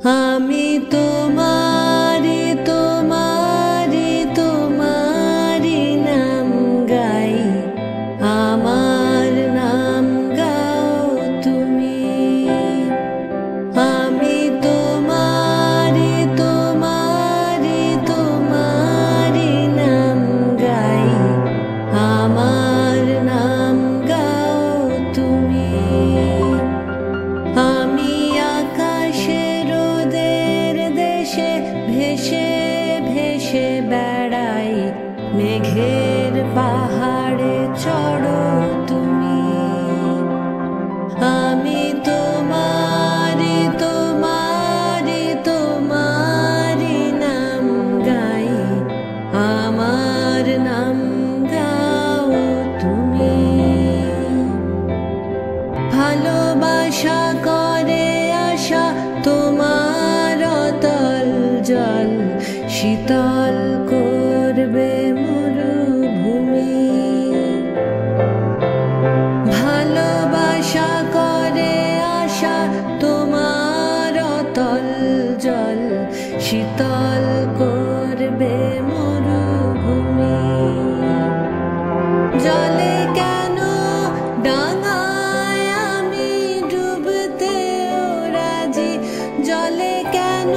আমি তোমারি তোমারি তোমারি নাম গাই, আমার নাম গাও তুমি। আমি তোমারি তোমারি তোমারি নাম গাই, আমার নাম গাও তুমি। আমি আকাশের রোদের দেশে ভেসে ভেসে বেড়াই, মেঘের পাহাড়ে চড়ো তুমি। আমি তোমারি তোমারি তোমারি নাম গাই, আমার নাম গাও তুমি। ভালোবাসা করে আশা তোমার অতল জল, শীতল করবে মরুভূমি। ভালোবাসা করে আশা তোমার অতল জল, শীতল করবে মরুভূমি। জলে কেন ডাঙায় আমি ডুবতেও রাজি, জলে কেন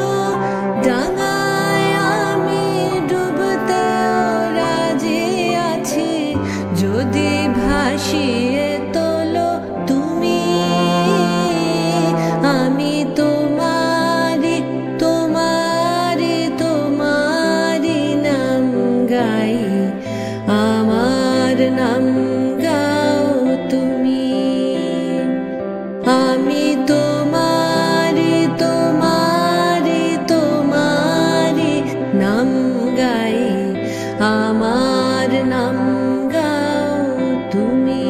ডাঙায় আমি ডুবতেও রাজি আছি, যদি ভাসিয়ে তোলো তুমি। আমি তোমারি তোমারি তোমারি নাম গাই, আমার নাম গাও তুমি। আমি তোমারি তোমারি তোমারি নাম গাই, আমার নাম গাও তুমি।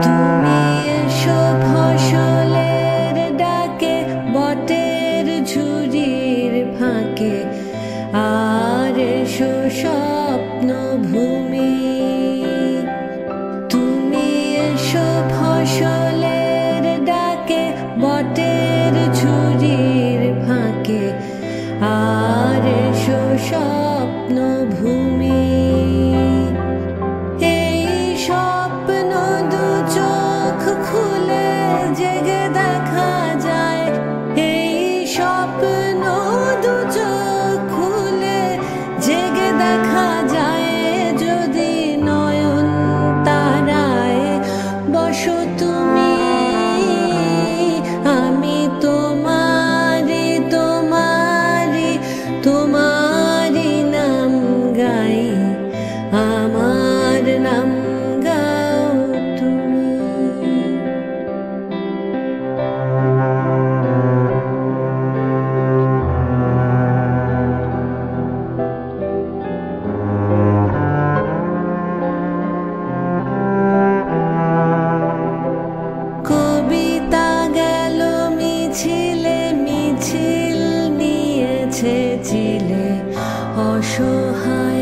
তুমি এসো ফসলের ডাকে, বটের ঝুড়ির ফাঁকে, আর এসো স্বপ্ন ভূমি। তুমি এসো ফসলের ডাকে, বটের ঝুড়ির ফাঁকে, আর এসো স্বপ্ন ভূমি। এই স্বপ্ন দু চোখ খুলে জেগে দেখা যায়, এই স্বপ্ন দু চোখ খুলে জেগে দেখা যায়, যদি নয়ন তারায় বসো তুমি। আমি তোমারি তোমারি তোমারি নাম গাই, আমার নাম গাও তুমি। কবিতা গেল মিছিলে, মিছিল নিয়েছে চিলে, অসহায়